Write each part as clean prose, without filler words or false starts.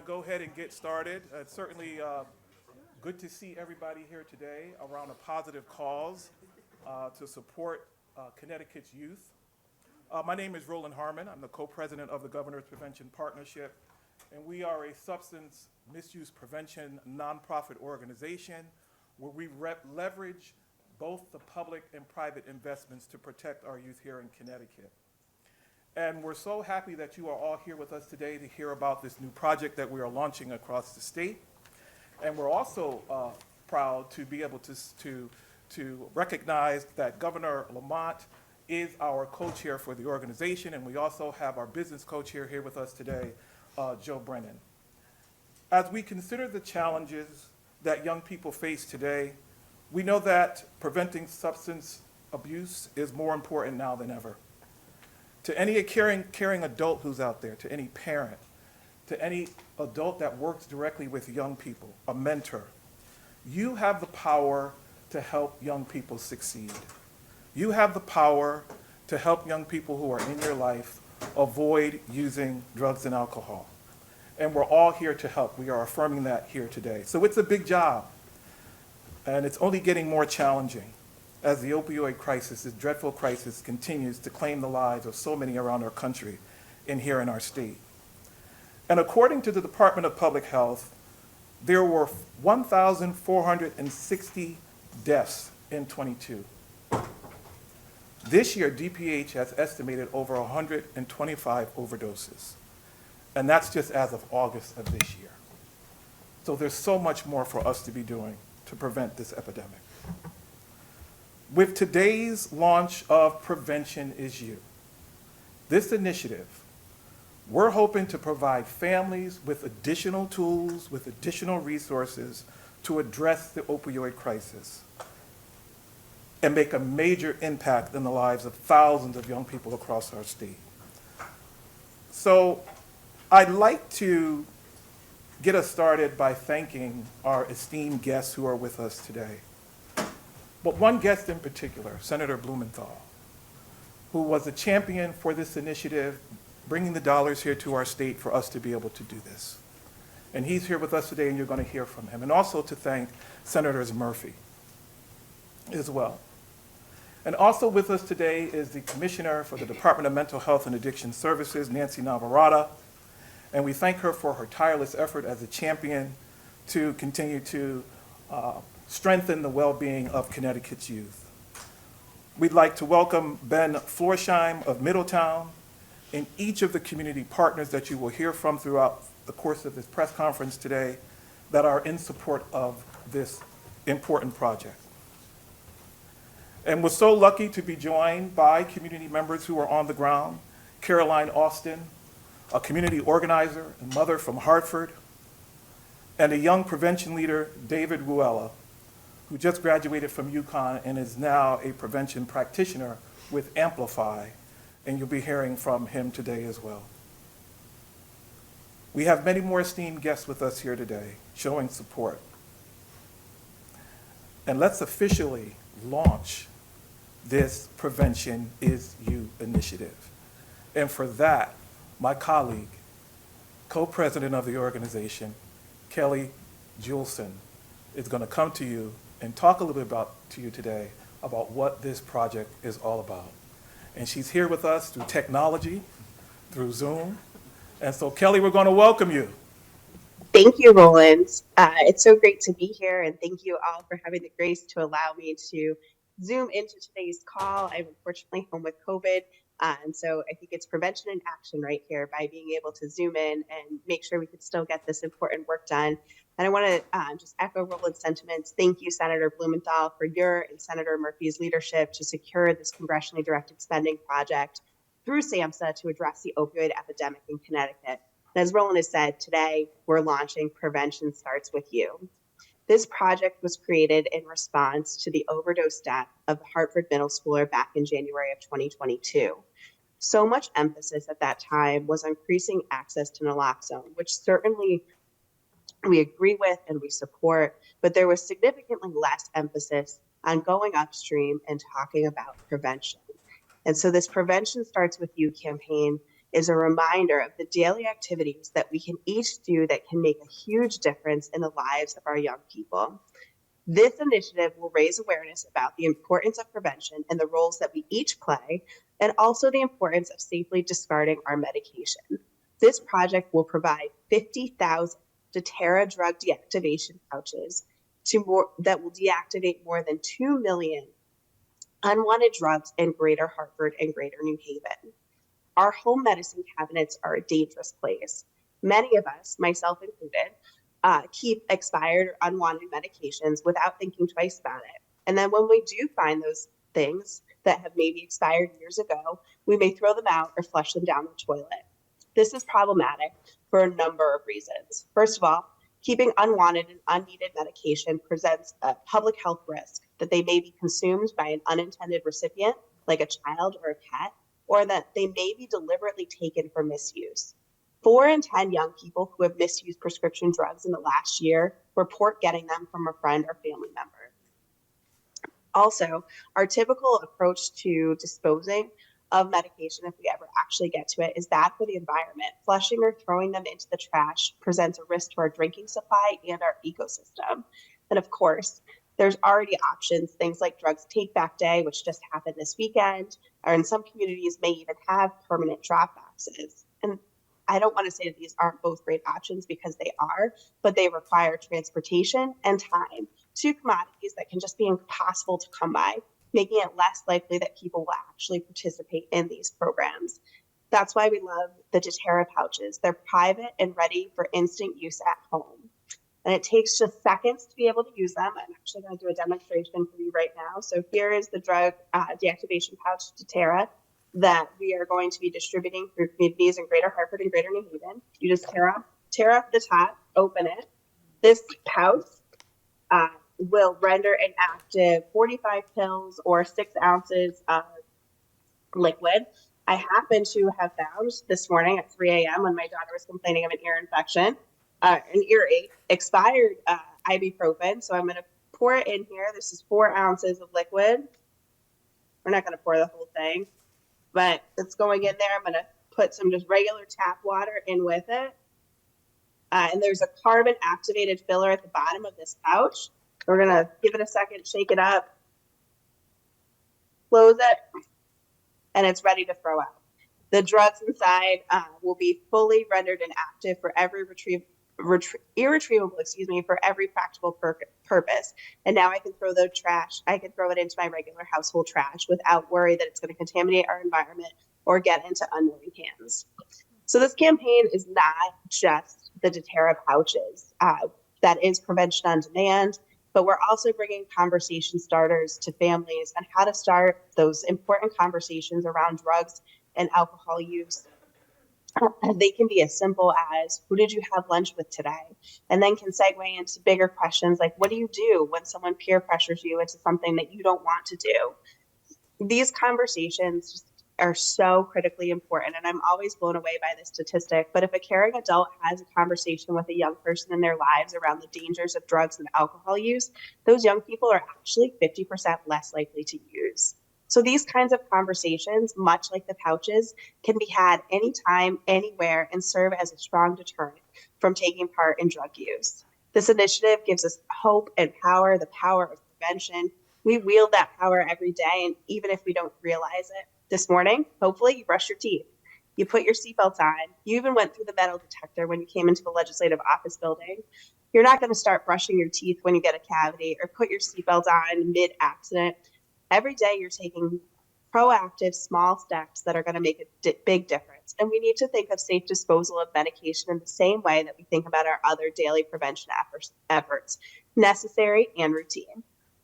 go ahead and get started. It's certainly good to see everybody here today around a positive cause to support Connecticut's youth. My name is Roland Harmon. I'm the co-president of the Governor's Prevention Partnership, and we are a substance misuse prevention nonprofit organization where we leverage both the public and private investments to protect our youth here in Connecticut. And we're so happy that you are all here with us today to hear about this new project that we are launching across the state. And we're also proud to be able to recognize that Governor Lamont is our co-chair for the organization, and we also have our business co-chair here with us today, Joe Brennan. As we consider the challenges that young people face today, we know that preventing substance abuse is more important now than ever. To any caring adult who's out there, to any parent, to any adult that works directly with young people, a mentor, you have the power to help young people succeed. You have the power to help young people who are in your life avoid using drugs and alcohol. And we're all here to help. We are affirming that here today. So it's a big job, and it's only getting more challenging as the opioid crisis, this dreadful crisis, continues to claim the lives of so many around our country and here in our state. And according to the Department of Public Health, there were 1,460 deaths in 22. This year, DPH has estimated over 125 overdoses. And that's just as of August of this year. So there's so much more for us to be doing to prevent this epidemic. With today's launch of Prevention is You, this initiative, we're hoping to provide families with additional tools, with additional resources to address the opioid crisis and make a major impact in the lives of thousands of young people across our state. So I'd like to get us started by thanking our esteemed guests who are with us today. But one guest in particular, Senator Blumenthal, who was a champion for this initiative, bringing the dollars here to our state for us to be able to do this. And he's here with us today, and you're going to hear from him. And also to thank Senators Murphy as well. And also with us today is the Commissioner for the Department of Mental Health and Addiction Services, Nancy Navarrata. And we thank her for her tireless effort as a champion to continue to strengthen the well-being of Connecticut's youth. We'd like to welcome Ben Florsheim of Middletown and each of the community partners that you will hear from throughout the course of this press conference today that are in support of this important project. And we're so lucky to be joined by community members who are on the ground. Caroline Austin, a community organizer and mother from Hartford, and a young prevention leader, David Ruella, who just graduated from UConn and is now a prevention practitioner with Amplify, and you'll be hearing from him today as well. We have many more esteemed guests with us here today showing support. And let's officially launch this Prevention is You initiative. And for that, my colleague, co-president of the organization, Kelly Juleson, is going to come to you and talk a little bit to you today about what this project is all about. And she's here with us through technology, through Zoom. And so, Kelly, we're going to welcome you. Thank you, Roland. It's so great to be here, and thank you all for having the grace to allow me to Zoom into today's call. I'm unfortunately home with COVID, and so I think it's prevention in action right here by being able to Zoom in and make sure we could still get this important work done. And I want to just echo Roland's sentiments. Thank you, Senator Blumenthal, for your and Senator Murphy's leadership to secure this congressionally directed spending project through SAMHSA to address the opioid epidemic in Connecticut. And as Roland has said, today we're launching Prevention Starts With You. This project was created in response to the overdose death of a Hartford middle schooler back in January of 2022. So much emphasis at that time was on increasing access to naloxone, which certainly we agree with and we support, but there was significantly less emphasis on going upstream and talking about prevention. And so this Prevention Starts With You campaign is a reminder of the daily activities that we can each do that can make a huge difference in the lives of our young people. This initiative will raise awareness about the importance of prevention and the roles that we each play, and also the importance of safely discarding our medication. This project will provide 50,000 doTERRA drug deactivation pouches that will deactivate more than 2 million unwanted drugs in Greater Hartford and Greater New Haven. Our home medicine cabinets are a dangerous place. Many of us, myself included, keep expired or unwanted medications without thinking twice about it. And then when we do find those things that have maybe expired years ago, we may throw them out or flush them down the toilet. This is problematic for a number of reasons. First of all, keeping unwanted and unneeded medication presents a public health risk that they may be consumed by an unintended recipient, like a child or a pet, or that they may be deliberately taken for misuse. 4 in 10 young people who have misused prescription drugs in the last year report getting them from a friend or family member. Also, our typical approach to disposing of medication, if we ever actually get to it, is bad for the environment. Flushing or throwing them into the trash presents a risk to our drinking supply and our ecosystem. And of course, there's already options, things like Drugs Take Back Day, which just happened this weekend, or in some communities may even have permanent drop boxes. And I don't want to say that these aren't both great options, because they are, but they require transportation and time, 2 commodities that can just be impossible to come by, making it less likely that people will actually participate in these programs. That's why we love the doTERRA pouches. They're private and ready for instant use at home. And it takes just seconds to be able to use them. I'm actually going to do a demonstration for you right now. So here is the drug deactivation pouch doTERRA that we are going to be distributing through communities in Greater Hartford and Greater New Haven. You just tear off the top, open it. This pouch will render inactive 45 pills or 6 ounces of liquid. I happen to have found this morning at 3 a.m. when my daughter was complaining of an ear infection, an earache, expired ibuprofen. So I'm going to pour it in here. This is 4 ounces of liquid. We're not going to pour the whole thing, but it's going in there. I'm going to put some just regular tap water in with it. And there's a carbon activated filler at the bottom of this pouch. We're going to give it a second, shake it up, close it, and it's ready to throw out. The drugs inside will be fully rendered inactive for every irretrievable, for every practical purpose. And now I can throw the trash. I can throw it into my regular household trash without worry that it's going to contaminate our environment or get into unwilling hands. So this campaign is not just the doTERRA pouches. That is prevention on demand, but we're also bringing conversation starters to families on how to start those important conversations around drugs and alcohol use. They can be as simple as, who did you have lunch with today? And then can segue into bigger questions like, what do you do when someone peer pressures you into something that you don't want to do? These conversations just are so critically important. And I'm always blown away by this statistic. But if a caring adult has a conversation with a young person in their lives around the dangers of drugs and alcohol use, those young people are actually 50% less likely to use. So these kinds of conversations, much like the pouches, can be had anytime, anywhere, and serve as a strong deterrent from taking part in drug use. This initiative gives us hope and power, the power of prevention. We wield that power every day, and even if we don't realize it. This morning, hopefully you brushed your teeth. You put your seatbelts on. You even went through the metal detector when you came into the legislative office building. You're not going to start brushing your teeth when you get a cavity or put your seatbelt on mid-accident. Every day you're taking proactive small steps that are going to make a big difference. And we need to think of safe disposal of medication in the same way that we think about our other daily prevention efforts, necessary and routine.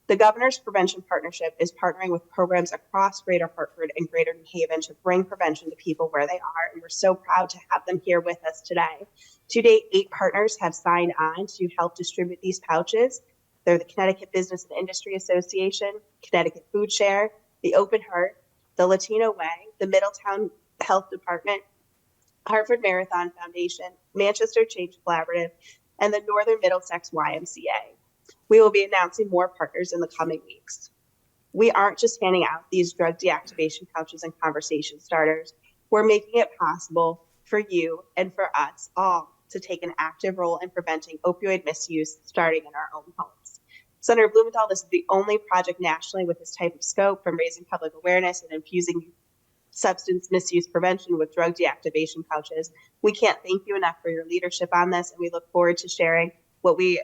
The Governor's Prevention Partnership is partnering with programs across Greater Hartford and Greater New Haven to bring prevention to people where they are, and we're so proud to have them here with us today. To date, 8 partners have signed on to help distribute these pouches. They're the Connecticut Business and Industry Association, Connecticut Food Share, the Open Heart, the Latino Way, the Middletown Health Department, Hartford Marathon Foundation, Manchester Change Collaborative, and the Northern Middlesex YMCA. We will be announcing more partners in the coming weeks. We aren't just handing out these drug deactivation pouches and conversation starters. we're making it possible for you and for us all to take an active role in preventing opioid misuse starting in our own homes. Senator Blumenthal, this is the only project nationally with this type of scope, from raising public awareness and infusing substance misuse prevention with drug deactivation pouches. We can't thank you enough for your leadership on this, and we look forward to sharing what we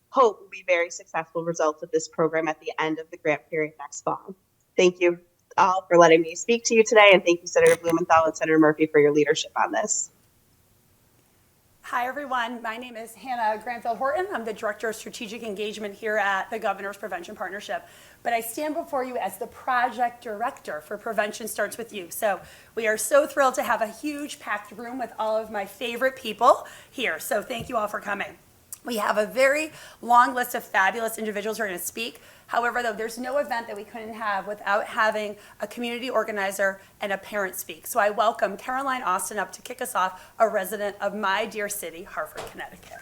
hope will be very successful results of this program at the end of the grant period next fall. Thank you all for letting me speak to you today, and thank you, Senator Blumenthal and Senator Murphy, for your leadership on this. Hi, everyone. My name is Hannah Granfield-Horton. I'm the Director of Strategic Engagement here at the Governor's Prevention Partnership. But I stand before you as the Project Director for Prevention Starts With You. So we are so thrilled to have a huge packed room with all of my favorite people here. So thank you all for coming. We have a very long list of fabulous individuals who are going to speak. However, though, there's no event that we couldn't have without having a community organizer and a parent speak. So I welcome Caroline Austin up to kick us off, a resident of my dear city, Hartford, Connecticut.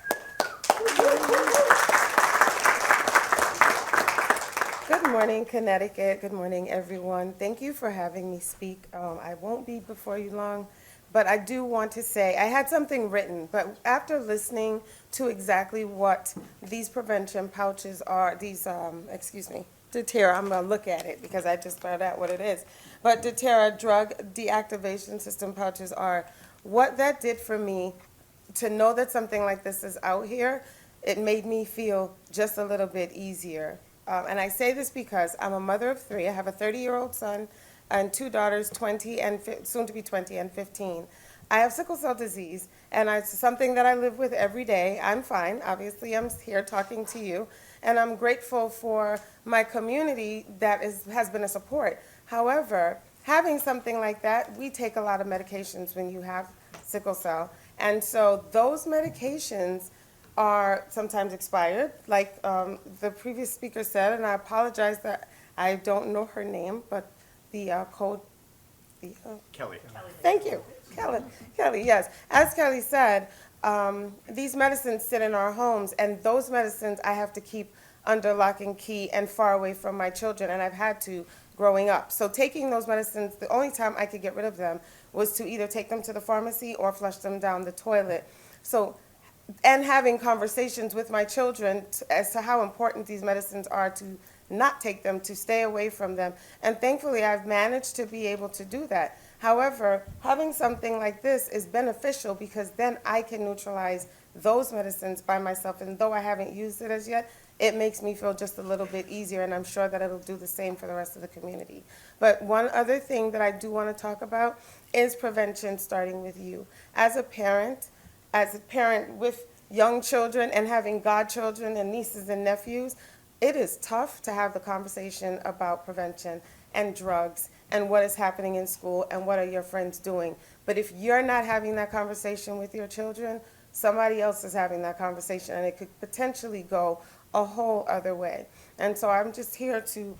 Good morning, Connecticut. Good morning, everyone. Thank you for having me speak. I won't be before you long, but I do want to say, I had something written, but after listening to exactly what these prevention pouches are, doTERRA, I'm going to look at it because I just found out what it is. But doTERRA drug deactivation system pouches are, what that did for me, to know that something like this is out here, it made me feel just a little bit easier. And I say this because I'm a mother of three. I have a 30-year-old son and two daughters, 20 and soon to be 20 and 15. I have sickle cell disease, and it's something that I live with every day. I'm fine. Obviously, I'm here talking to you, and I'm grateful for my community that has been a support. However, having something like that, we take a lot of medications when you have sickle cell, and so those medications are sometimes expired, like the previous speaker said, and I apologize that I don't know her name, but the code, Kelly. thank you, Kelly, yes. As Kelly said, these medicines sit in our homes, and those medicines I have to keep under lock and key and far away from my children, and I've had to growing up. So taking those medicines, the only time I could get rid of them was to either take them to the pharmacy or flush them down the toilet. So, and having conversations with my children as to how important these medicines are, to not take them, to stay away from them. And thankfully, I've managed to be able to do that. However, having something like this is beneficial because then I can neutralize those medicines by myself. And though I haven't used it as yet, it makes me feel just a little bit easier, and I'm sure that it'll do the same for the rest of the community. But one other thing that I do want to talk about is prevention starting with you. As a parent with young children and having godchildren and nieces and nephews, it is tough to have the conversation about prevention and drugs and what is happening in school and what are your friends doing. But if you're not having that conversation with your children, somebody else is having that conversation, and it could potentially go a whole other way. And so I'm just here to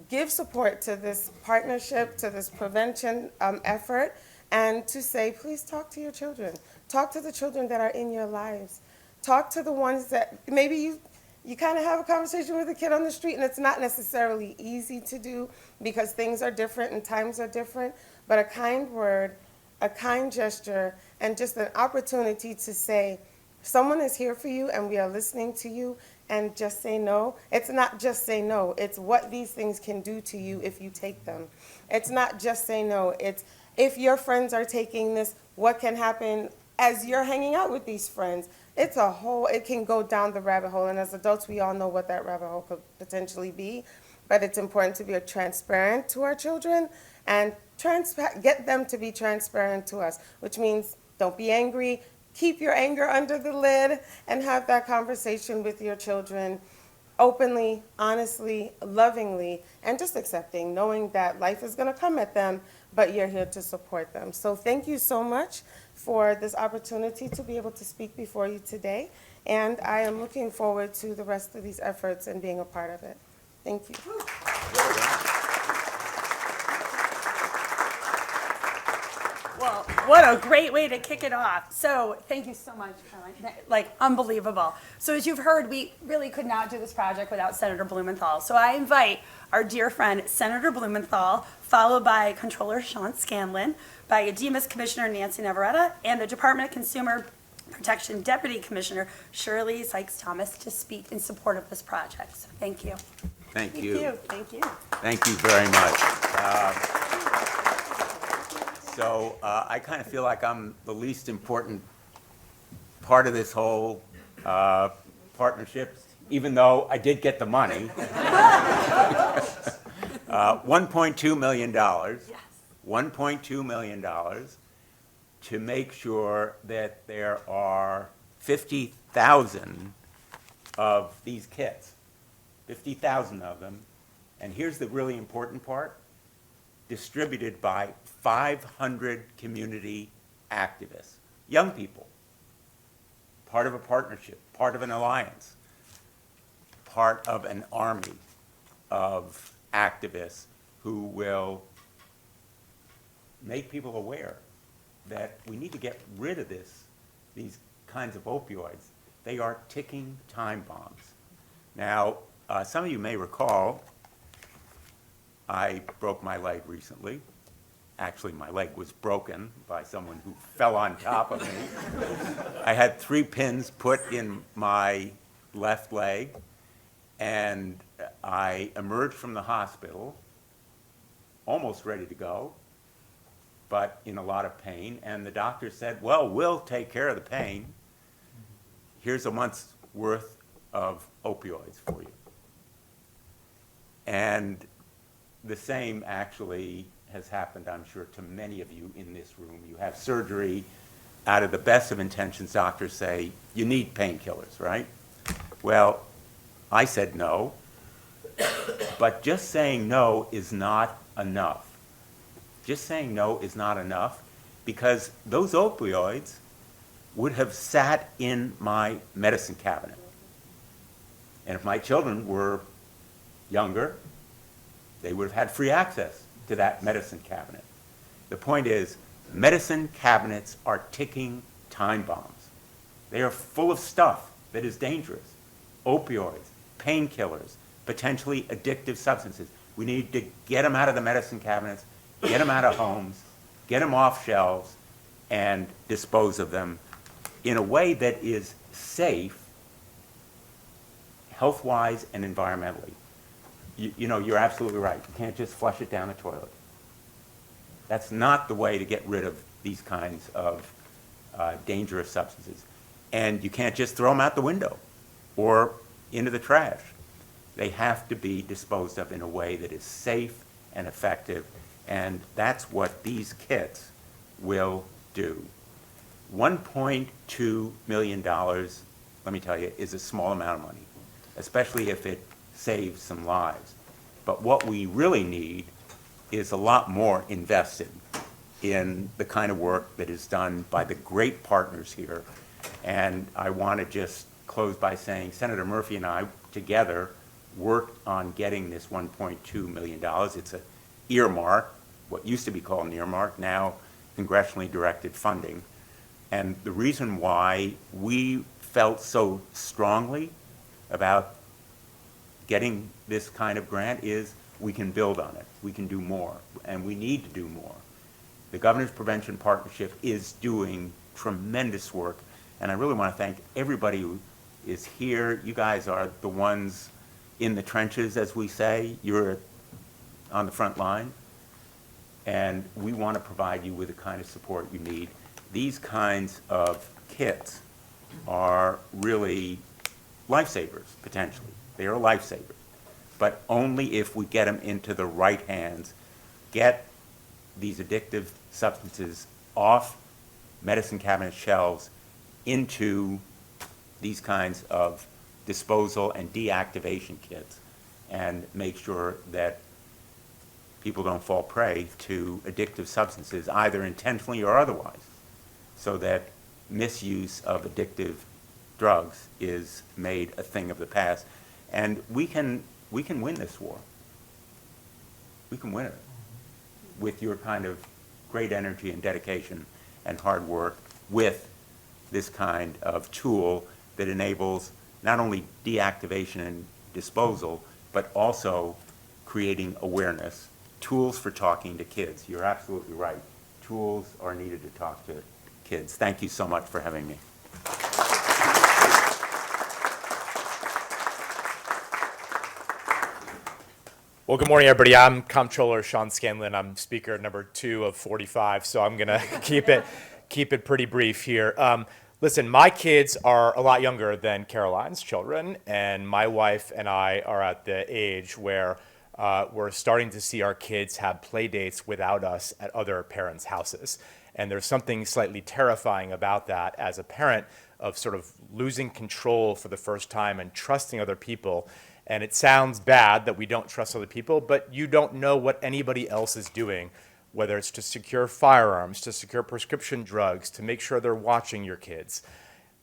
give support to this partnership, to this prevention effort, and to say, please talk to your children. Talk to the children that are in your lives. Talk to the ones that maybe you kind of have a conversation with a kid on the street, and it's not necessarily easy to do because things are different and times are different, but a kind word, a kind gesture, and just an opportunity to say, someone is here for you and we are listening to you, and just say no. It's not just say no, it's what these things can do to you if you take them. It's not just say no, it's if your friends are taking this, what can happen as you're hanging out with these friends. It's a whole, it can go down the rabbit hole, and as adults, we all know what that rabbit hole could potentially be, but it's important to be transparent to our children and get them to be transparent to us, which means don't be angry, keep your anger under the lid, and have that conversation with your children openly, honestly, lovingly, and just accepting, knowing that life is going to come at them, but you're here to support them. So thank you so much for this opportunity to be able to speak before you today, and I am looking forward to the rest of these efforts and being a part of it. Thank you. Well, What a great way to kick it off. So thank you so much, Caroline. Like, unbelievable. So as you've heard, we really could not do this project without Senator Blumenthal. So I invite our dear friend, Senator Blumenthal, followed by Controller Sean Scanlon, by Ademus Commissioner Nancy Navarrete, and the Department of Consumer Protection Deputy Commissioner Shirley Sykes-Thomas to speak in support of this project. So thank you. Thank you. Thank you. Thank you very much. I kind of feel like I'm the least important part of this whole partnership, even though I did get the money. $1.2 million. Yes. $1.2 million to make sure that there are 50,000 of these kits. 50,000 of them. And here's the really important part, distributed by 500 community activists, young people, part of a partnership, part of an alliance, part of an army of activists who will make people aware that we need to get rid of these kinds of opioids. They are ticking time bombs. Now, some of you may recall, I broke my leg recently. Actually, my leg was broken by someone who fell on top of me. I had 3 pins put in my left leg, and I emerged from the hospital almost ready to go, but in a lot of pain. And the doctor said, well, we'll take care of the pain. Here's a month's worth of opioids for you. And the same actually has happened, I'm sure, to many of you in this room. You have surgery. Out of the best of intentions, doctors say, you need painkillers, right? Well, I said no. But just saying no is not enough. Just saying no is not enough, because those opioids would have sat in my medicine cabinet. And if my children were younger, they would have had free access to that medicine cabinet. The point is, medicine cabinets are ticking time bombs. They are full of stuff that is dangerous. Opioids, painkillers, potentially addictive substances. We need to get them out of the medicine cabinets, get them out of homes, get them off shelves, and dispose of them in a way that is safe, health-wise and environmentally. You know, you're absolutely right. You can't just flush it down the toilet. That's not the way to get rid of these kinds of dangerous substances. And you can't just throw them out the window or into the trash. They have to be disposed of in a way that is safe and effective, and that's what these kits will do. $1.2 million, let me tell you, is a small amount of money, especially if it saves some lives. But what we really need is a lot more invested in the kind of work that is done by the great partners here. And I want to just close by saying Senator Murphy and I together worked on getting this $1.2 million. It's an earmark, what used to be called an earmark, now congressionally directed funding. And the reason why we felt so strongly about getting this kind of grant is we can build on it. We can do more, and we need to do more. The Governor's Prevention Partnership is doing tremendous work, and I really want to thank everybody who is here. You guys are the ones in the trenches, as we say. You're on the front line, and we want to provide you with the kind of support you need. These kinds of kits are really lifesavers, potentially. They are lifesavers, but only if we get them into the right hands, get these addictive substances off medicine cabinet shelves into these kinds of disposal and deactivation kits, and make sure that people don't fall prey to addictive substances, either intentionally or otherwise, so that misuse of addictive drugs is made a thing of the past. And we can win this war. We can win it with your kind of great energy and dedication. and hard work with this kind of tool that enables not only deactivation and disposal, but also creating awareness, tools for talking to kids. You're absolutely right. Tools are needed to talk to kids. Thank you so much for having me. Well, good morning, everybody. I'm Comptroller Sean Scanlon. I'm speaker number 2 of 45, so I'm going to keep it pretty brief here. Listen, my kids are a lot younger than Caroline's children, and my wife and I are at the age where we're starting to see our kids have play dates without us at other parents' houses. And there's something slightly terrifying about that as a parent of sort of losing control for the first time and trusting other people. And it sounds bad that we don't trust other people, but you don't know what anybody else is doing, whether it's to secure firearms, to secure prescription drugs, to make sure they're watching your kids.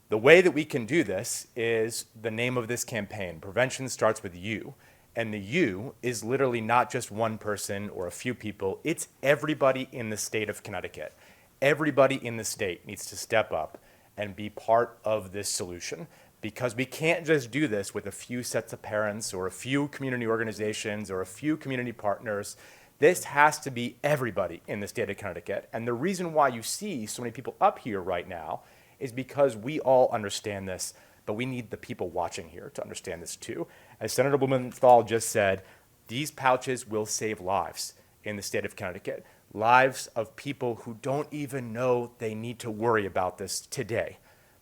The way that we can do this is the name of this campaign. Prevention starts with you. And the you is literally not just one person or a few people, it's everybody in the state of Connecticut. Everybody in the state needs to step up and be part of this solution, because we can't just do this with a few sets of parents or a few community organizations or a few community partners. This has to be everybody in the state of Connecticut. And the reason why you see so many people up here right now is because we all understand this, but we need the people watching here to understand this too. As Senator Blumenthal just said, these pouches will save lives in the state of Connecticut, lives of people who don't even know they need to worry about this today,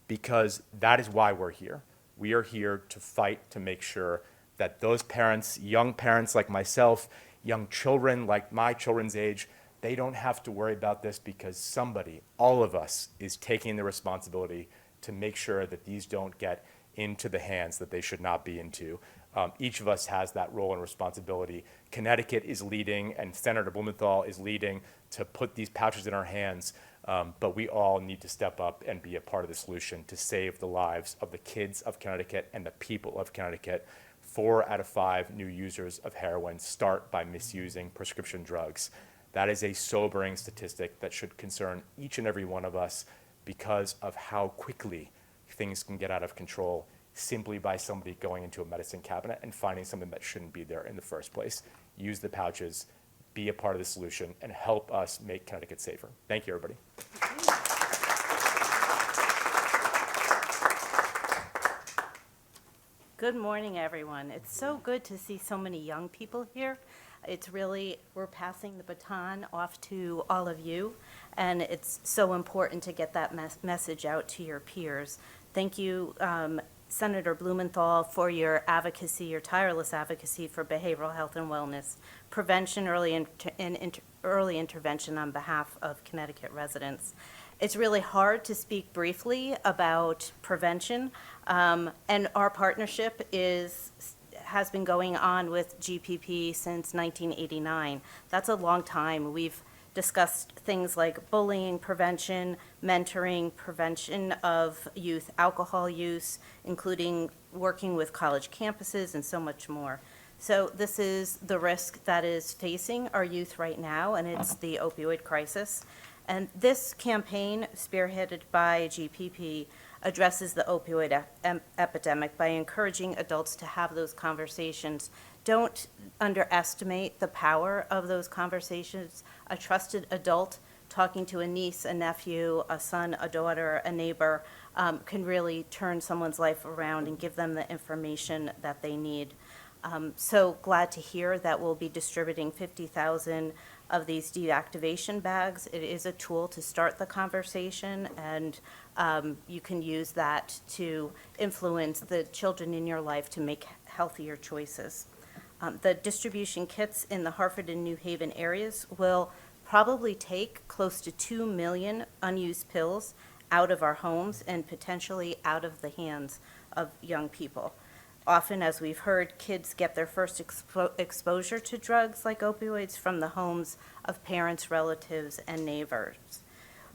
because that is why we're here. We are here to fight to make sure that those parents, young parents like myself, young children like my children's age, they don't have to worry about this, because somebody, all of us, is taking the responsibility to make sure that these don't get into the hands that they should not be into. Each of us has that role and responsibility. Connecticut is leading, and Senator Blumenthal is leading to put these pouches in our hands, but we all need to step up and be a part of the solution to save the lives of the kids of Connecticut and the people of Connecticut. 4 out of 5 new users of heroin start by misusing prescription drugs. That is a sobering statistic that should concern each and every one of us, because of how quickly things can get out of control simply by somebody going into a medicine cabinet and finding something that shouldn't be there in the first place. Use the pouches, be a part of the solution, and help us make Connecticut safer. Thank you, everybody. Good morning, everyone. It's so good to see so many young people here. It's really, we're passing the baton off to all of you, and it's so important to get that message out to your peers. Thank you, Senator Blumenthal, for your advocacy, your tireless advocacy for behavioral health and wellness, prevention, early intervention on behalf of Connecticut residents. It's really hard to speak briefly about prevention, and our partnership has been going on with GPP since 1989. That's a long time. We've discussed things like bullying prevention, mentoring, prevention of youth alcohol use, including working with college campuses and so much more. So this is the risk that is facing our youth right now, and it's the opioid crisis. And this campaign, spearheaded by GPP, addresses the opioid epidemic by encouraging adults to have those conversations. Don't underestimate the power of those conversations. A trusted adult talking to a niece, a nephew, a son, a daughter, a neighbor, can really turn someone's life around and give them the information that they need. So glad to hear that we'll be distributing 50,000 of these deactivation bags. It is a tool to start the conversation, and you can use that to influence the children in your life to make healthier choices. The distribution kits in the Hartford and New Haven areas will probably take close to 2 million unused pills out of our homes and potentially out of the hands of young people. Often, as we've heard, kids get their first exposure to drugs like opioids from the homes of parents, relatives, and neighbors.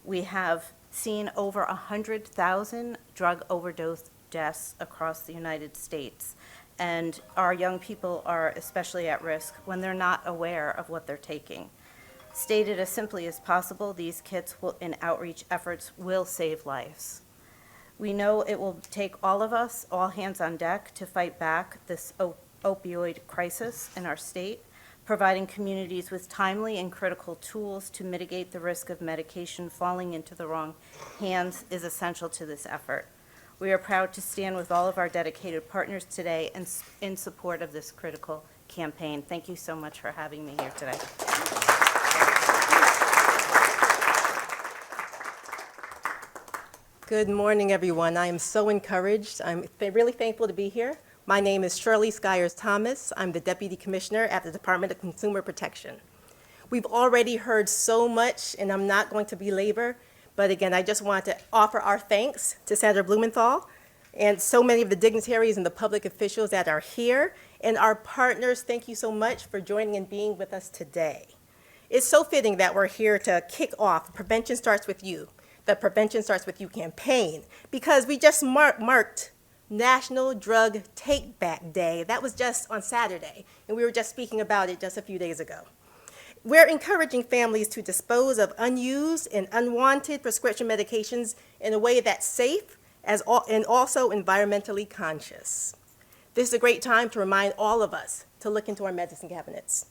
We have seen over 100,000 drug overdose deaths across the United States, and our young people are especially at risk when they're not aware of what they're taking. Stated as simply as possible, these kits and outreach efforts will save lives. We know it will take all of us, all hands on deck, to fight back this opioid crisis in our state. Providing communities with timely and critical tools to mitigate the risk of medication falling into the wrong hands is essential to this effort. We are proud to stand with all of our dedicated partners today in support of this critical campaign. Thank you so much for having me here today. Good morning, everyone. I am so encouraged. I'm really thankful to be here. My name is Shirley Skyers Thomas. I'm the Deputy Commissioner at the Department of Consumer Protection. We've already heard so much, and I'm not going to belabor, but again, I just want to offer our thanks to Senator Blumenthal and so many of the dignitaries and the public officials that are here, and our partners. Thank you so much for joining and being with us today. It's so fitting that we're here to kick off Prevention Starts With You, the Prevention Starts With You campaign, because we just marked National Drug Take Back Day. That was just on Saturday, and we were just speaking about it just a few days ago. We're encouraging families to dispose of unused and unwanted prescription medications in a way that's safe and also environmentally conscious. This is a great time to remind all of us to look into our medicine cabinets.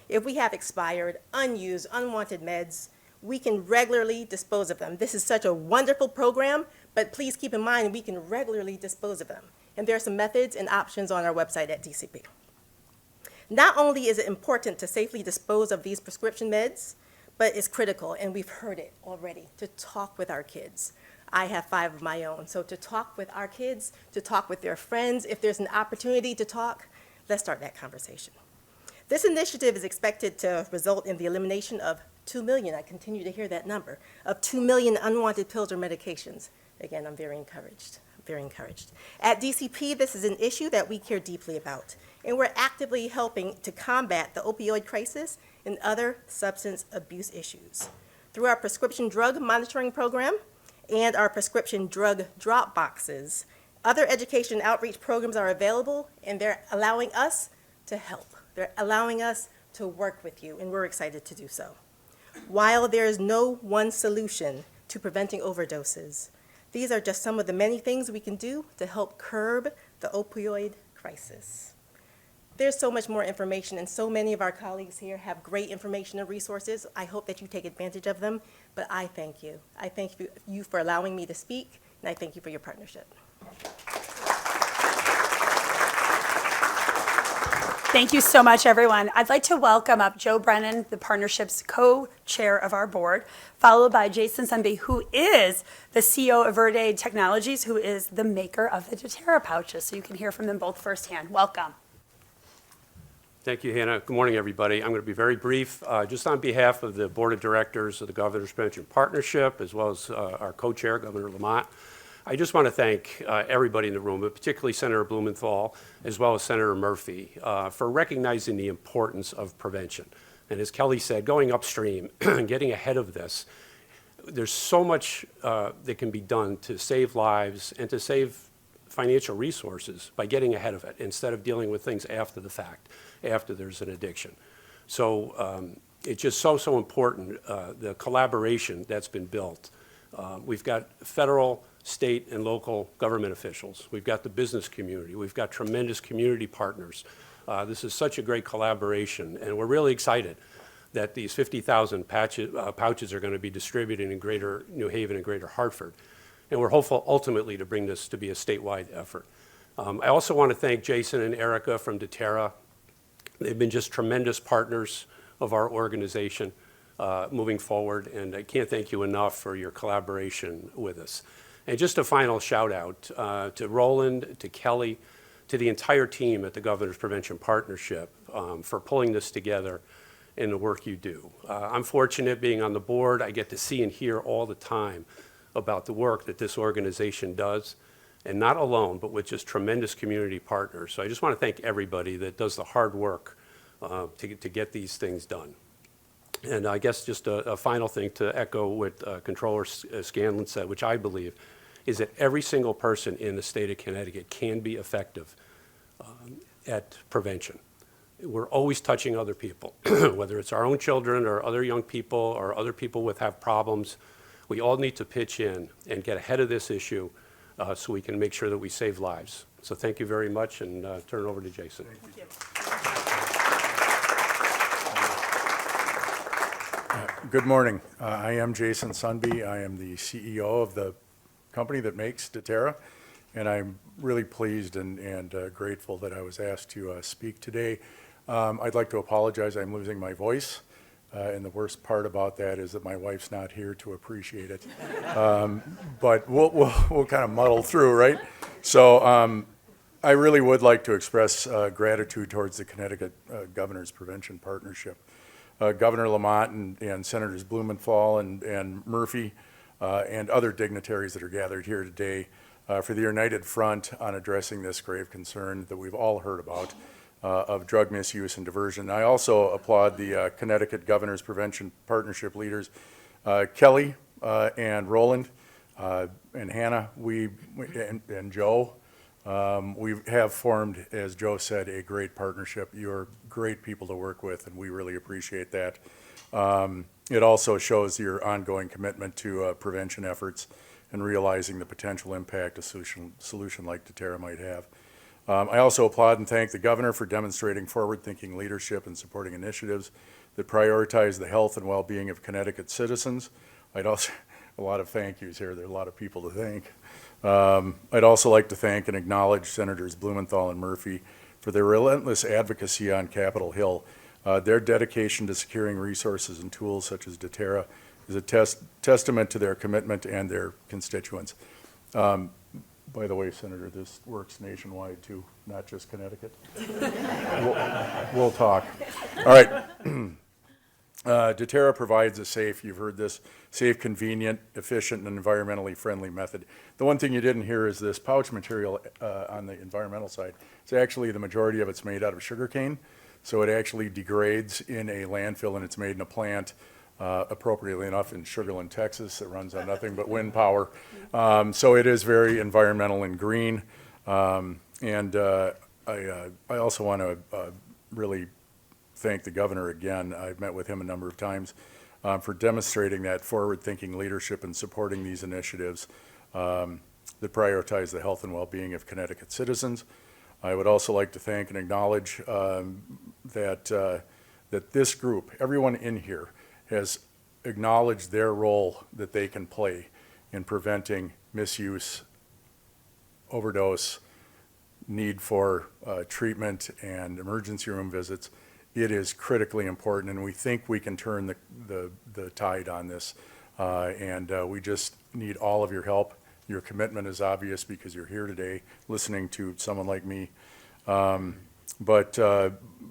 If we have expired, unused, unwanted meds, we can regularly dispose of them. This is such a wonderful program, but please keep in mind we can regularly dispose of them. And there are some methods and options on our website at DCP. Not only is it important to safely dispose of these prescription meds, but it's critical, and we've heard it already, to talk with our kids. I have 5 of my own, so to talk with our kids, to talk with their friends, if there's an opportunity to talk, let's start that conversation. This initiative is expected to result in the elimination of 2 million, I continue to hear that number, of 2 million unwanted pills or medications. Again, I'm very encouraged. At DCP, this is an issue that we care deeply about, and we're actively helping to combat the opioid crisis and other substance abuse issues. Through our prescription drug monitoring program and our prescription drug drop boxes, other education and outreach programs are available, and they're allowing us to help. They're allowing us to work with you, and we're excited to do so. While there is no one solution to preventing overdoses, these are just some of the many things we can do to help curb the opioid crisis. There's so much more information, and so many of our colleagues here have great information and resources. I hope that you take advantage of them, but I thank you. I thank you for allowing me to speak, and I thank you for your partnership. Thank you so much, everyone. I'd like to welcome up Joe Brennan, the partnership's co-chair of our board, followed by Jason Sunby, who is the CEO of Verde Technologies, who is the maker of the doTERRA pouches. So you can hear from them both firsthand. Welcome. Thank you, Hannah. Good morning, everybody. I'm going to be very brief. Just on behalf of the Board of Directors of the Governor's Prevention Partnership, as well as our co-chair, Governor Lamont, I just want to thank everybody in the room, but particularly Senator Blumenthal, as well as Senator Murphy, for recognizing the importance of prevention. And as Kelly said, going upstream and getting ahead of this, there's so much that can be done to save lives and to save financial resources by getting ahead of it instead of dealing with things after the fact, after there's an addiction. So it's just so important, the collaboration that's been built. We've got federal, state, and local government officials. We've got the business community. We've got tremendous community partners. This is such a great collaboration, and we're really excited that these 50,000 pouches are going to be distributed in Greater New Haven and Greater Hartford. And we're hopeful ultimately to bring this to be a statewide effort. I also want to thank Jason and Erica from doTERRA. They've been just tremendous partners of our organization moving forward, and I can't thank you enough for your collaboration with us. And just a final shout out to Roland, to Kelly, to the entire team at the Governor's Prevention Partnership for pulling this together in the work you do. I'm fortunate being on the board. I get to see and hear all the time about the work that this organization does, and not alone, but with just tremendous community partners. So I just want to thank everybody that does the hard work to get these things done. And I guess just a final thing to echo what Controller Scanlon said, which I believe is that every single person in the state of Connecticut can be effective at prevention. we're always touching other people, whether it's our own children or other young people or other people with have problems. We all need to pitch in and get ahead of this issue so we can make sure that we save lives. So thank you very much, and turn it over to Jason. Good morning. I am Jason Sunby. I am the CEO of the company that makes deterra, and I'm really pleased and grateful that I was asked to speak today. I'd like to apologize. I'm losing my voice, and the worst part about that is that my wife's not here to appreciate it. But we'll kind of muddle through, right? So I really would like to express gratitude towards the Connecticut Governor's Prevention Partnership. Governor Lamont and Senators Blumenthal and Murphy and other dignitaries that are gathered here today for the united front on addressing this grave concern that we've all heard about of drug misuse and diversion. I also applaud the Connecticut Governor's Prevention Partnership leaders, Kelly and Roland and Hannah, and Joe. We have formed, as Joe said, a great partnership. You're great people to work with, and we really appreciate that. It also shows your ongoing commitment to prevention efforts and realizing the potential impact a solution like deterra might have. I also applaud and thank the governor for demonstrating forward-thinking leadership and supporting initiatives that prioritize the health and well-being of Connecticut citizens. A lot of thank yous here. There are a lot of people to thank. I'd also like to thank and acknowledge Senators Blumenthal and Murphy for their relentless advocacy on Capitol Hill. Their dedication to securing resources and tools such as deterra is a testament to their commitment and their constituents. By the way, Senator, this works nationwide too, not just Connecticut. We'll talk. All right. deterra provides a safe, you've heard this, safe, convenient, efficient, and environmentally friendly method. The one thing you didn't hear is this pouch material on the environmental side. It's actually, the majority of it's made out of sugarcane, so it actually degrades in a landfill, and it's made in a plant, appropriately enough, in Sugar Land, Texas. It runs on nothing but wind power. So it is very environmental and green. I also want to really thank the governor again. I've met with him a number of times for demonstrating that forward-thinking leadership and supporting these initiatives that prioritize the health and well-being of Connecticut citizens. I would also like to thank and acknowledge that this group, everyone in here, has acknowledged their role that they can play in preventing misuse, overdose, need for treatment and emergency room visits. It is critically important, and we think we can turn the tide on this. We just need all of your help. Your commitment is obvious because you're here today listening to someone like me. But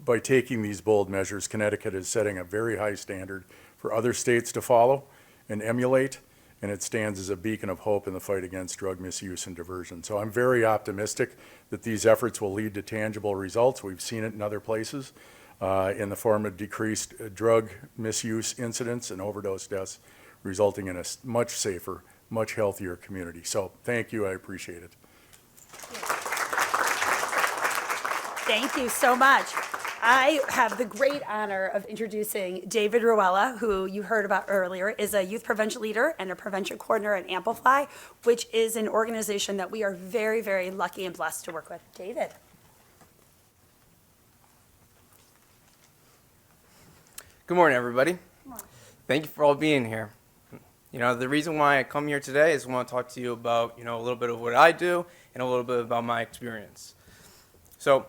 by taking these bold measures, Connecticut is setting a very high standard for other states to follow and emulate, and it stands as a beacon of hope in the fight against drug misuse and diversion. So I'm very optimistic that these efforts will lead to tangible results. We've seen it in other places in the form of decreased drug misuse incidents and overdose deaths, resulting in a much safer, much healthier community. So thank you, I appreciate it. Thank you so much. I have the great honor of introducing David Ruella, who you heard about earlier, is a youth prevention leader and a prevention coordinator at Amplify, which is an organization that we are very, very lucky and blessed to work with. David. Good morning, everybody. Thank you for all being here. You know, the reason why I come here today is I want to talk to you about, a little bit of what I do and a little bit about my experience. So,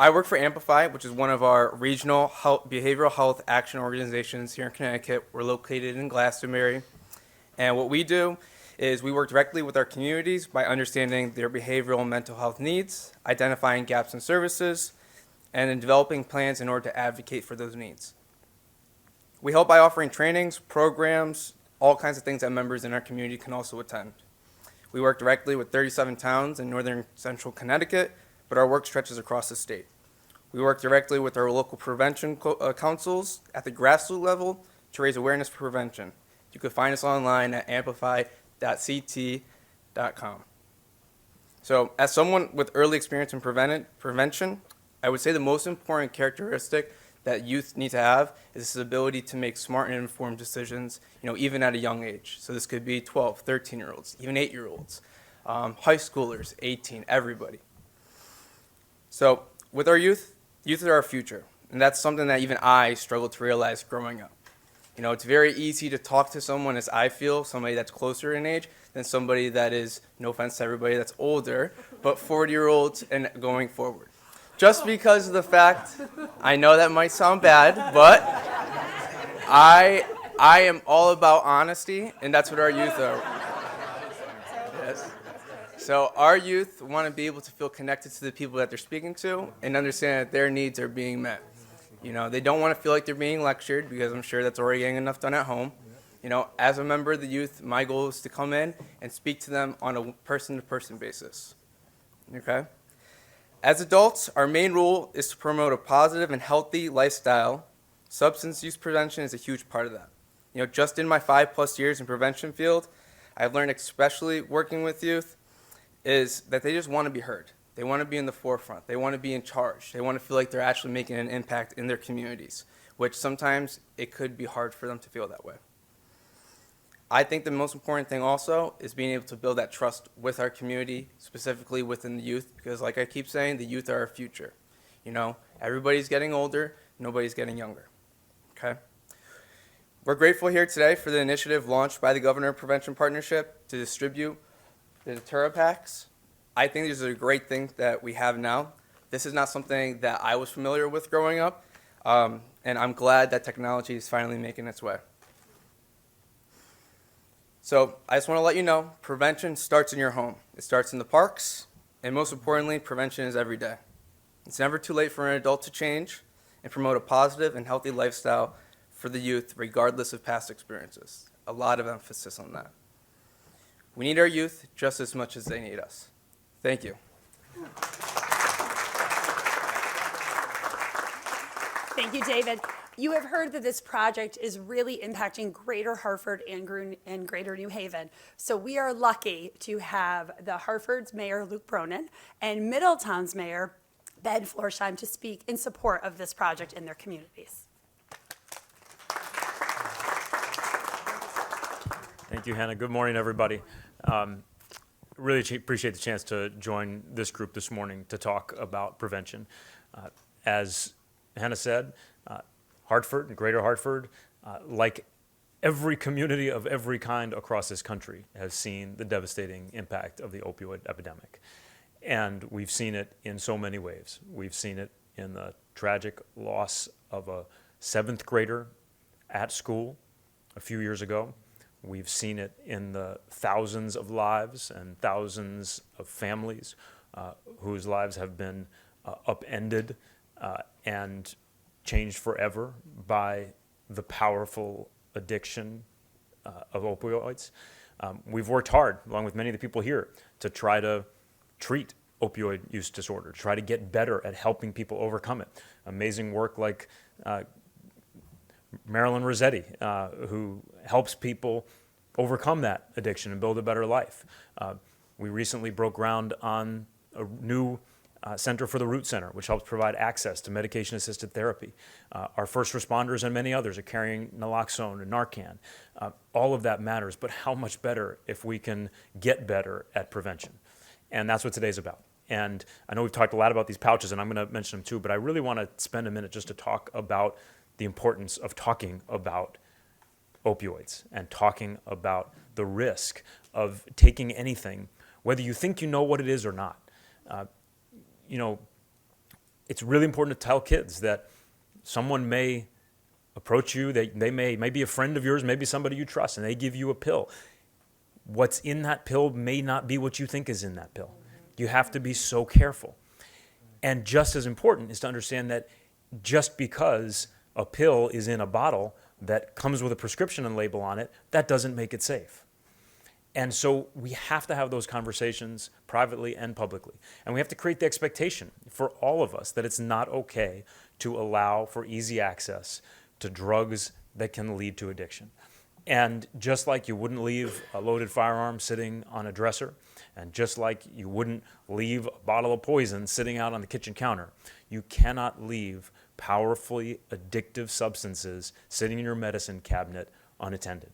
I work for Amplify, which is one of our regional behavioral health action organizations here in Connecticut. We're located in Glastonbury. And what we do is we work directly with our communities by understanding their behavioral and mental health needs, identifying gaps in services, and in developing plans in order to advocate for those needs. We help by offering trainings, programs, all kinds of things that members in our community can also attend. We work directly with 37 towns in northern central Connecticut, but our work stretches across the state. We work directly with our local prevention councils at the grassroots level to raise awareness for prevention. You can find us online at amplify.ct.com. So, as someone with early experience in prevention, I would say the most important characteristic that youth need to have is this ability to make smart and informed decisions, even at a young age. So this could be 12, 13-year-olds, even 8-year-olds, high schoolers, 18, everybody. So with our youth are our future. And that's something that even I struggled to realize growing up. It's very easy to talk to someone, as I feel, somebody that's closer in age, than somebody that is, no offense to everybody, that's older, but 40-year-olds and going forward. Just because of the fact, I know that might sound bad, but I am all about honesty, and that's what our youth are. Yes. So our youth want to be able to feel connected to the people that they're speaking to and understand that their needs are being met. They don't want to feel like they're being lectured, because I'm sure that's already getting enough done at home. As a member of the youth, my goal is to come in and speak to them on a person-to-person basis. Okay? As adults, our main role is to promote a positive and healthy lifestyle. Substance use prevention is a huge part of that. Just in my 5+ years in prevention field, I've learned, especially working with youth, is that they just want to be heard. They want to be in the forefront. They want to be in charge. They want to feel like they're actually making an impact in their communities, which sometimes it could be hard for them to feel that way. I think the most important thing also is being able to build that trust with our community, specifically within the youth, because like I keep saying, the youth are our future. Everybody's getting older, nobody's getting younger. Okay? We're grateful here today for the initiative launched by the Governor Prevention Partnership to distribute the deterra packs. I think this is a great thing that we have now. This is not something that I was familiar with growing up, and I'm glad that technology is finally making its way. So I just want to let you know, prevention starts in your home. It starts in the parks, and most importantly, prevention is every day. It's never too late for an adult to change and promote a positive and healthy lifestyle for the youth, regardless of past experiences. A lot of emphasis on that. We need our youth just as much as they need us. Thank you. Thank you, David. You have heard that this project is really impacting Greater Hartford and Greater New Haven. So we are lucky to have the Hartford's Mayor, Luke Bronin, and Middletown's Mayor, Ben Florsheim, to speak in support of this project in their communities. Thank you, Hannah. Good morning, everybody. Really appreciate the chance to join this group this morning to talk about prevention. As Hannah said, Hartford and Greater Hartford, like every community of every kind across this country, has seen the devastating impact of the opioid epidemic. And we've seen it in so many ways. We've seen it in the tragic loss of a 7th grader at school a few years ago. We've seen it in the thousands of lives and thousands of families whose lives have been upended and changed forever by the powerful addiction of opioids. We've worked hard, along with many of the people here, to try to treat opioid use disorder, to try to get better at helping people overcome it. Amazing work like Marilyn Rossetti, who helps people overcome that addiction and build a better life. We recently broke ground on a new Center for the Root Center, which helps provide access to medication-assisted therapy. Our first responders and many others are carrying naloxone and Narcan. All of that matters, but how much better if we can get better at prevention? And that's what today's about. And I know we've talked a lot about these pouches, and I'm going to mention them too, but I really want to spend a minute just to talk about the importance of talking about opioids and talking about the risk of taking anything, whether you think you know what it is or not. It's really important to tell kids that someone may approach you, they may be a friend of yours, maybe somebody you trust, and they give you a pill. What's in that pill may not be what you think is in that pill. You have to be so careful. And just as important is to understand that just because a pill is in a bottle that comes with a prescription and label on it, that doesn't make it safe. And so we have to have those conversations privately and publicly. And we have to create the expectation for all of us that it's not okay to allow for easy access to drugs that can lead to addiction. And just like you wouldn't leave a loaded firearm sitting on a dresser, and just like you wouldn't leave a bottle of poison sitting out on the kitchen counter, you cannot leave powerfully addictive substances sitting in your medicine cabinet unattended.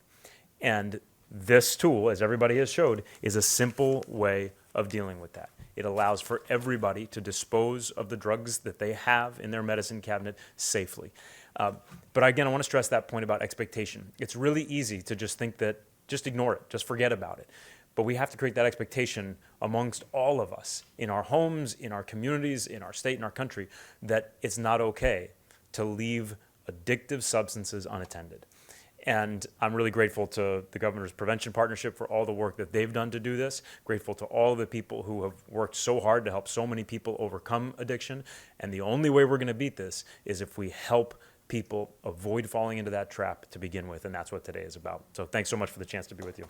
And this tool, as everybody has showed, is a simple way of dealing with that. It allows for everybody to dispose of the drugs that they have in their medicine cabinet safely. But again, I want to stress that point about expectation. It's really easy to just think that, just ignore it, just forget about it. But we have to create that expectation amongst all of us, in our homes, in our communities, in our state, in our country, that it's not okay to leave addictive substances unattended. And I'm really grateful to the Governor's Prevention Partnership for all the work that they've done to do this. Grateful to all the people who have worked so hard to help so many people overcome addiction. And the only way we're going to beat this is if we help people avoid falling into that trap to begin with. And that's what today is about. So thanks so much for the chance to be with you.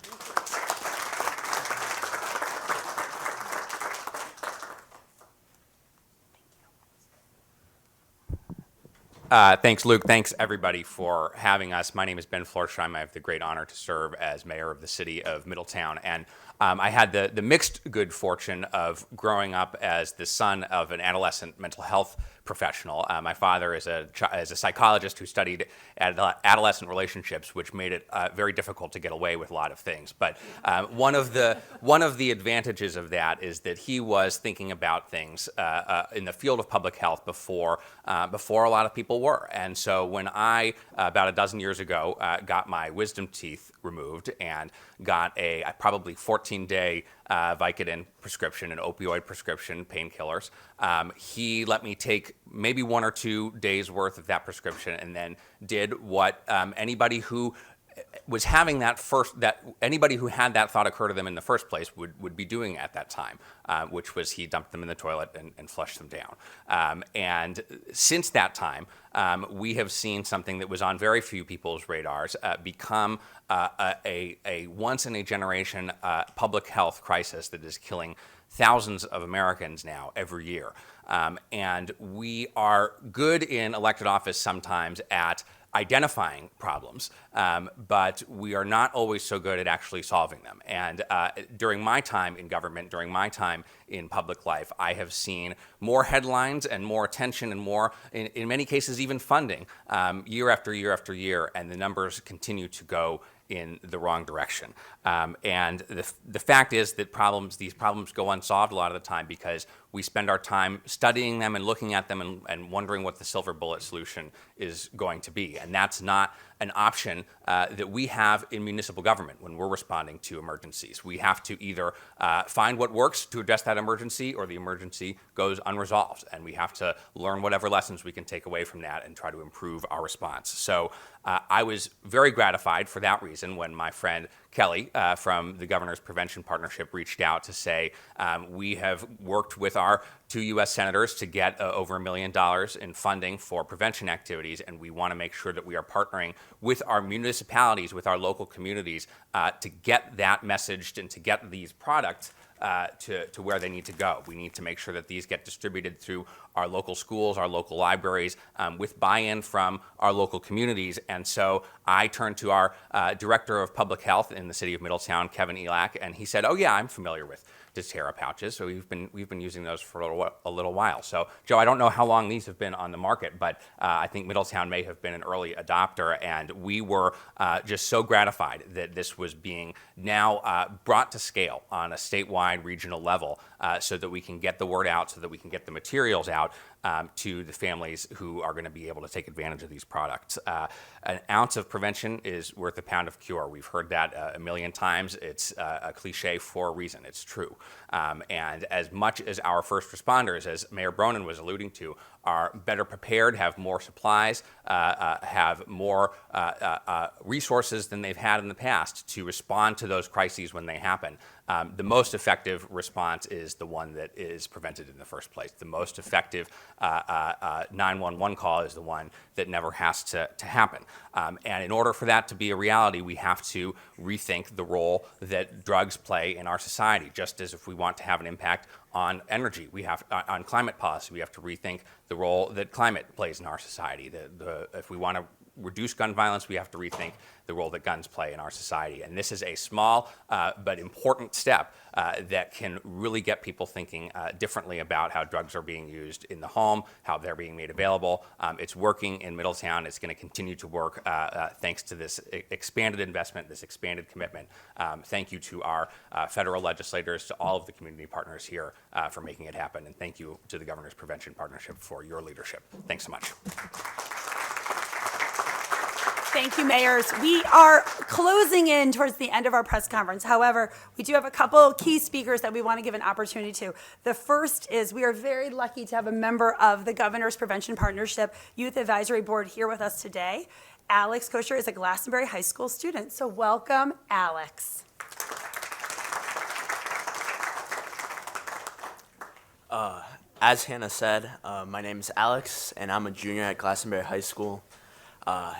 Thanks, Luke. Thanks, everybody, for having us. My name is Ben Florsheim. I have the great honor to serve as mayor of the city of Middletown. And I had the mixed good fortune of growing up as the son of an adolescent mental health professional. My father is a psychologist who studied adolescent relationships, which made it very difficult to get away with a lot of things. But one of the advantages of that is that he was thinking about things in the field of public health before a lot of people were. And so when I, about a dozen years ago, got my wisdom teeth removed and got a probably 14-day Vicodin prescription, an opioid prescription, painkillers. He let me take maybe 1 or 2 days worth of that prescription, and then did what anybody who was having anybody who had that thought occur to them in the first place would be doing at that time, which was he dumped them in the toilet and flushed them down. And since that time, we have seen something that was on very few people's radars become a once-in-a-generation public health crisis that is killing thousands of Americans now every year. And we are good in elected office sometimes at identifying problems, but we are not always so good at actually solving them. And during my time in government, during my time in public life, I have seen more headlines and more attention and more, in many cases, even funding year after year after year, and the numbers continue to go in the wrong direction. And the fact is that these problems go unsolved a lot of the time because we spend our time studying them and looking at them and wondering what the silver bullet solution is going to be. And that's not an option that we have in municipal government when we're responding to emergencies. We have to either find what works to address that emergency, or the emergency goes unresolved. And we have to learn whatever lessons we can take away from that and try to improve our response. So I was very gratified for that reason when my friend Kelly from the Governor's Prevention Partnership reached out to say, we have worked with our 2 U.S. senators to get over $1 million in funding for prevention activities, and we want to make sure that we are partnering with our municipalities, with our local communities, to get that messaged and to get these products to where they need to go. We need to make sure that these get distributed through our local schools, our local libraries, with buy-in from our local communities. And so I turned to our Director of Public Health in the city of Middletown, Kevin Elak, and he said, "Oh yeah, I'm familiar with doTERRA pouches, so we've been using those for a little while." So, Joe, I don't know how long these have been on the market, but I think Middletown may have been an early adopter, and we were just so gratified that this was being now brought to scale on a statewide, regional level, so that we can get the word out, so that we can get the materials out to the families who are going to be able to take advantage of these products. An ounce of prevention is worth a pound of cure. We've heard that a million times. It's a cliche for a reason. It's true. And as much as our first responders, as Mayor Bronin was alluding to, are better prepared, have more supplies, have more resources than they've had in the past to respond to those crises when they happen, the most effective response is the one that is prevented in the first place. The most effective 911 call is the one that never has to happen. And in order for that to be a reality, we have to rethink the role that drugs play in our society. Just as if we want to have an impact on energy, on climate policy, we have to rethink the role that climate plays in our society. If we want to reduce gun violence, we have to rethink the role that guns play in our society. And this is a small but important step that can really get people thinking differently about how drugs are being used in the home, how they're being made available. It's working in Middletown. It's going to continue to work thanks to this expanded investment, this expanded commitment. Thank you to our federal legislators, to all of the community partners here for making it happen. And thank you to the Governor's Prevention Partnership for your leadership. Thanks so much. Thank you, mayors. We are closing in towards the end of our press conference. However, we do have a couple key speakers that we want to give an opportunity to. The first is we are very lucky to have a member of the Governor's Prevention Partnership Youth Advisory Board here with us today. Alex Kosher is a Glastonbury High School student, so welcome, Alex. As Hannah said, my name is Alex, and I'm a junior at Glastonbury High School.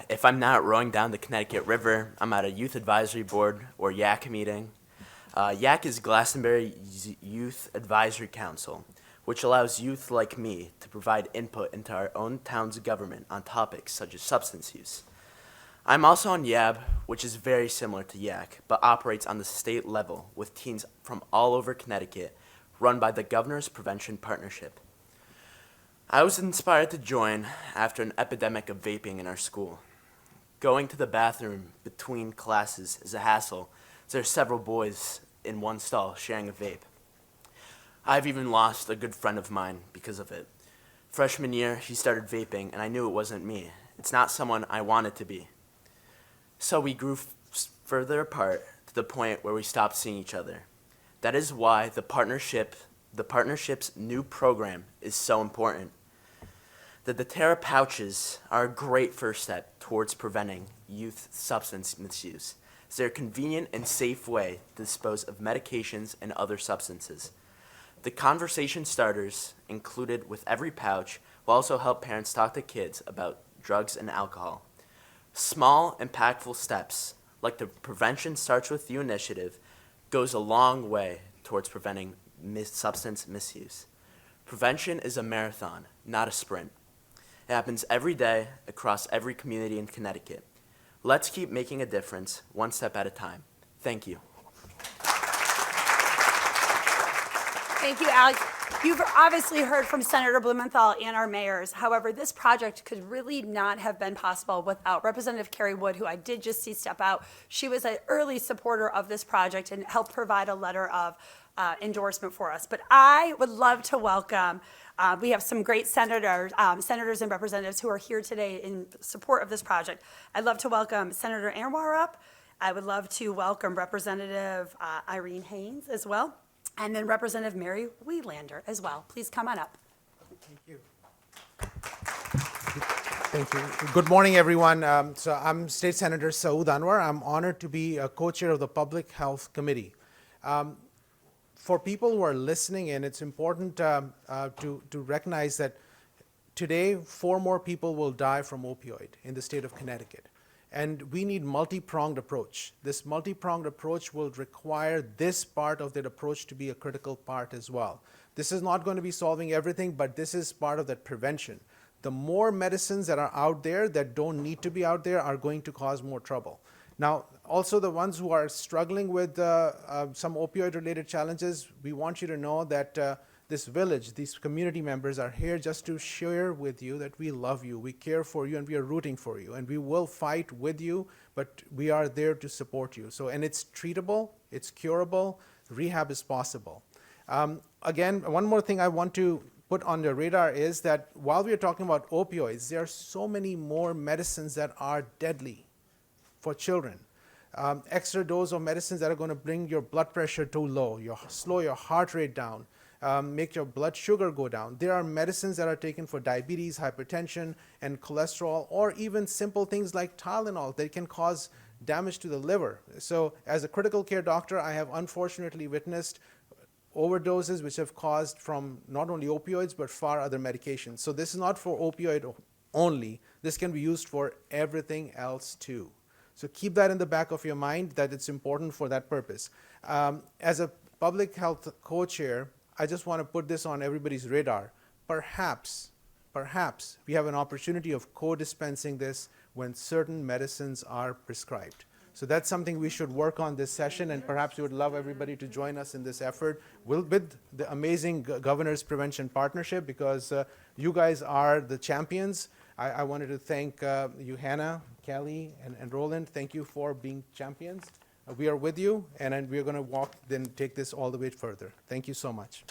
If I'm not rowing down the Connecticut River, I'm at a youth advisory board or YAC meeting. YAC is Glastonbury Youth Advisory Council, which allows youth like me to provide input into our own town's government on topics such as substance use. I'm also on YAB, which is very similar to YAC, but operates on the state level with teens from all over Connecticut, run by the Governor's Prevention Partnership. I was inspired to join after an epidemic of vaping in our school. Going to the bathroom between classes is a hassle, as there are several boys in one stall sharing a vape. I've even lost a good friend of mine because of it. Freshman year, he started vaping, and I knew it wasn't me. It's not someone I wanted to be. So we grew further apart to the point where we stopped seeing each other. That is why the partnership's new program is so important. The deterra pouches are a great first step towards preventing youth substance misuse, as they're a convenient and safe way to dispose of medications and other substances. The conversation starters included with every pouch will also help parents talk to kids about drugs and alcohol. Small, impactful steps, like the Prevention Starts With You initiative, goes a long way towards preventing substance misuse. Prevention is a marathon, not a sprint. It happens every day across every community in Connecticut. Let's keep making a difference, one step at a time. Thank you. Thank you, Alex. You've obviously heard from Senator Blumenthal and our mayors. However, this project could really not have been possible without Representative Carrie Wood, who I did just see step out. She was an early supporter of this project and helped provide a letter of endorsement for us. But I would love to welcome, we have some great senators and representatives who are here today in support of this project. I'd love to welcome Senator Anwar up. I would love to welcome Representative Irene Haynes as well. And then Representative Mary Wieslander as well. Please come on up. Thank you. Thank you. Good morning, everyone. So I'm State Senator Saud Anwar. I'm honored to be a co-chair of the Public Health Committee. For people who are listening in, it's important to recognize that today 4 more people will die from opioid in the state of Connecticut. And we need multi-pronged approach. This multi-pronged approach will require this part of that approach to be a critical part as well. This is not going to be solving everything, but this is part of that prevention. The more medicines that are out there that don't need to be out there are going to cause more trouble. Now, also the ones who are struggling with some opioid-related challenges, we want you to know that this village, these community members are here just to share with you that we love you, we care for you, and we are rooting for you. And we will fight with you, but we are there to support you. So, and it's treatable, it's curable, rehab is possible. Again, one more thing I want to put on the radar is that while we are talking about opioids, there are so many more medicines that are deadly for children. Extra dose of medicines that are going to bring your blood pressure too low, slow your heart rate down, make your blood sugar go down. There are medicines that are taken for diabetes, hypertension, and cholesterol, or even simple things like Tylenol that can cause damage to the liver. So as a critical care doctor, I have unfortunately witnessed overdoses which have caused from not only opioids, but far other medications. So this is not for opioid only. This can be used for everything else too. So keep that in the back of your mind that it's important for that purpose. As a public health co-chair, I just want to put this on everybody's radar. Perhaps we have an opportunity of co-dispensing this when certain medicines are prescribed. So that's something we should work on this session, and perhaps we would love everybody to join us in this effort with the amazing Governor's Prevention Partnership, because you guys are the champions. I wanted to thank you, Hannah, Kelly, and Roland. Thank you for being champions. We are with you, and we're going to take this all the way further. Thank you so much.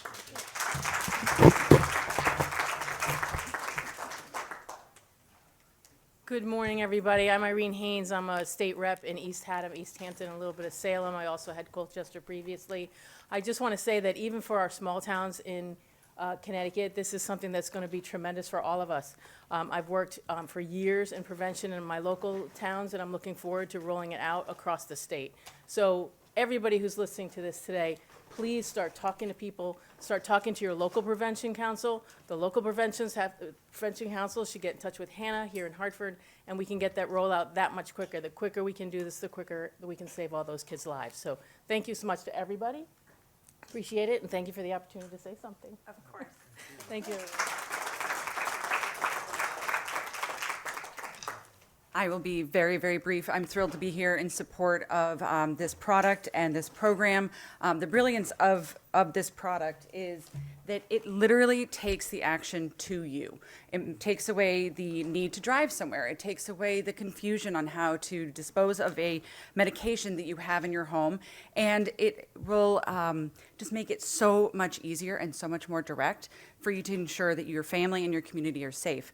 Good morning, everybody. I'm Irene Haynes. I'm a state rep in East Haddam, East Hampton, and a little bit of Salem. I also had Colchester previously. I just want to say that even for our small towns in Connecticut, this is something that's going to be tremendous for all of us. I've worked for years in prevention in my local towns, and I'm looking forward to rolling it out across the state. So everybody who's listening to this today, please start talking to people, start talking to your local prevention council. The local prevention council should get in touch with Hannah here in Hartford, and we can get that rollout that much quicker. The quicker we can do this, the quicker we can save all those kids' lives. So thank you so much to everybody. Appreciate it, and thank you for the opportunity to say something. Of course. Thank you. I will be very, very brief. I'm thrilled to be here in support of this product and this program. The brilliance of this product is that it literally takes the action to you. It takes away the need to drive somewhere. It takes away the confusion on how to dispose of a medication that you have in your home. And it will just make it so much easier and so much more direct for you to ensure that your family and your community are safe.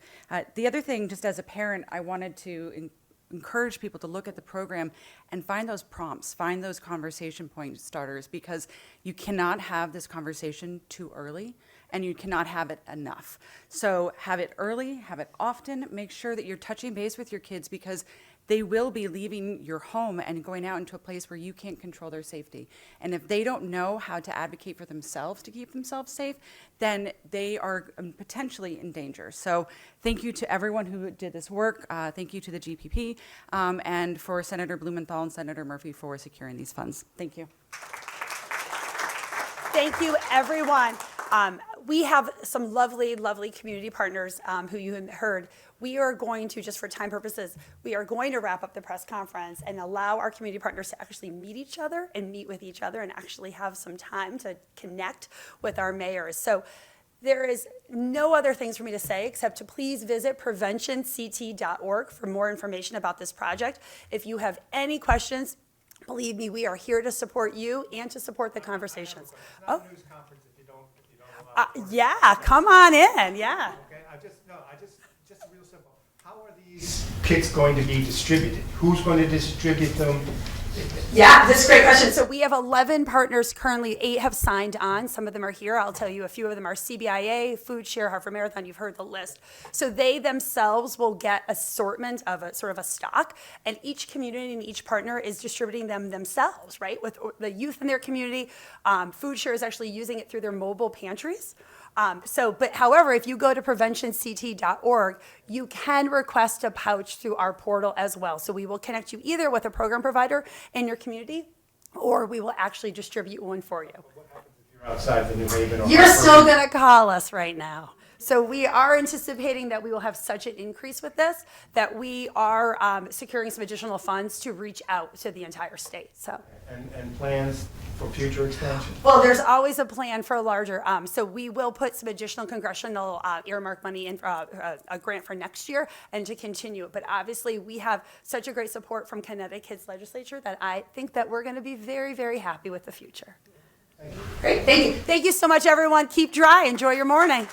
The other thing, just as a parent, I wanted to encourage people to look at the program and find those prompts, find those conversation point starters, because you cannot have this conversation too early and you cannot have it enough. So have it early, have it often, make sure that you're touching base with your kids, because they will be leaving your home and going out into a place where you can't control their safety. And if they don't know how to advocate for themselves to keep themselves safe, then they are potentially in danger. So thank you to everyone who did this work. Thank you to the GPP, and for Senator Blumenthal and Senator Murphy for securing these funds. Thank you. Thank you, everyone. We have some lovely, lovely community partners who you have heard. We are going to, just for time purposes, we are going to wrap up the press conference and allow our community partners to actually meet each other and meet with each other and actually have some time to connect with our mayors. So there is no other things for me to say except to please visit preventionct.org for more information about this project. If you have any questions, believe me, we are here to support you and to support the conversations. Oh. Yeah, come on in, yeah. Okay, just real simple. How are these kits going to be distributed? Who's going to distribute them? Yeah, that's a great question. So we have 11 partners currently. 8 have signed on. Some of them are here. I'll tell you a few of them are CBIA, Food Share, Hartford Marathon. You've heard the list. So they themselves will get assortment of a sort of a stock, and each community and each partner is distributing them themselves, right? With the youth in their community. Food Share is actually using it through their mobile pantries. However, if you go to preventionct.org, you can request a pouch through our portal as well. So we will connect you either with a program provider in your community, or we will actually distribute one for you. What happens if you're outside the New Haven or You're Hartford? still going to call us right now. So we are anticipating that we will have such an increase with this that we are securing some additional funds to reach out to the entire state. So. And plans for future expansion? Well, there's always a plan for a larger, so we will put some additional congressional earmark money in a grant for next year and to continue it. But obviously, we have such a great support from Connecticut's legislature that I think that we're going to be very, very happy with the future. Thank you. Great, thank you. Thank you so much, everyone. Keep dry. Enjoy your morning.